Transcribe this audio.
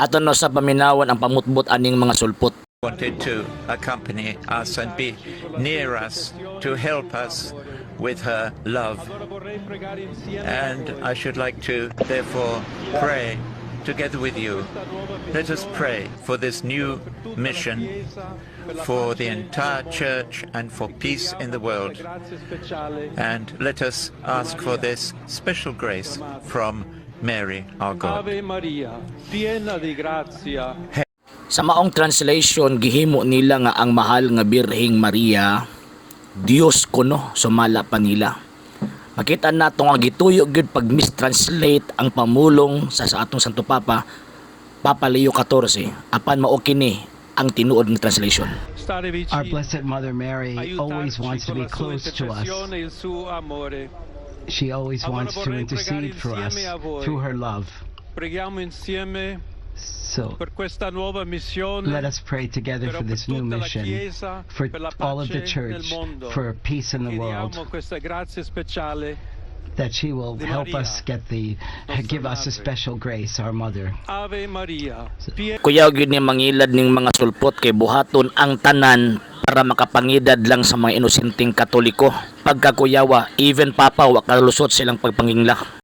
Aton na sa paminawan ang pamutbot aning mga sulpot. Wanted to accompany us and be near us to help us with her love. And I should like to therefore pray together with you. Let us pray for this new mission, for the entire church and for peace in the world. And let us ask for this special grace from Mary, our God. Ave Maria, piena di grazia. Sa maong translation, gihimo nila nga ang mahal nga Birheng Maria, Dios kuno, sumala pa nila. Makita nato nga gituyo gyud pag mistranslate ang pamulong sa atong Santo Papa, Papa Leo XIV, apan mao kini ang tinuod ng translation. Our Blessed Mother Mary always wants to be close to us. She always wants to intercede for us through her love. Preghiamo insieme So per questa nuova missione. let us pray together for this new mission, for all of the church, for peace in the world, Chiediamo questa grazia speciale. that she will help us give us a special grace, our mother. Ave Maria, Kuyaw gyud ni mangilad ning mga sulpot kay buhaton ang tanan para makapangidad lang sa mga inosenteng Katoliko. Pagkakuyawa, even Papa wa kalusot silang pagpangingla.